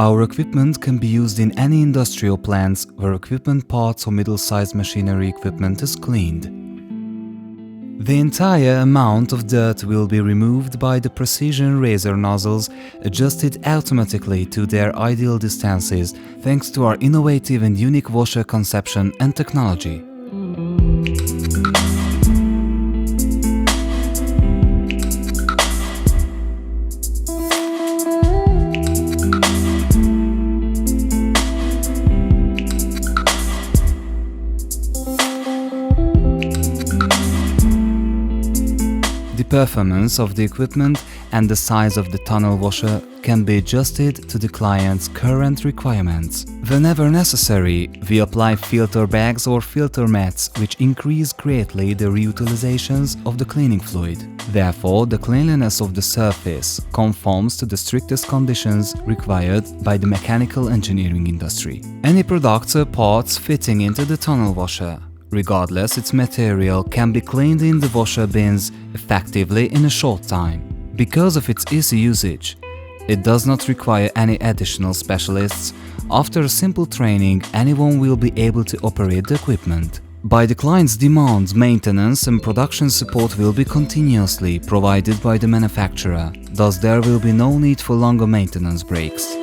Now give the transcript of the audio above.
Our equipment can be used in any industrial plants where equipment parts or middle-sized machinery equipment is cleaned. The entire amount of dirt will be removed by the precision razor nozzles, adjusted automatically to their ideal distances thanks to our innovative and unique washer conception and technology. The performance of the equipment and the size of the tunnel washer can be adjusted to the client's current requirements. Whenever necessary, we apply filter bags or filter mats, which increase greatly the reutilizations of the cleaning fluid. Therefore, the cleanliness of the surface conforms to the strictest conditions required by the mechanical engineering industry. Any products or parts fitting into the tunnel washer, regardless its material, can be cleaned in the washer bins effectively in a short time. Because of its easy usage, it does not require any additional specialists. After a simple training, anyone will be able to operate the equipment. By the client's demand, maintenance and production support will be continuously provided by the manufacturer, thus there will be no need for longer maintenance breaks.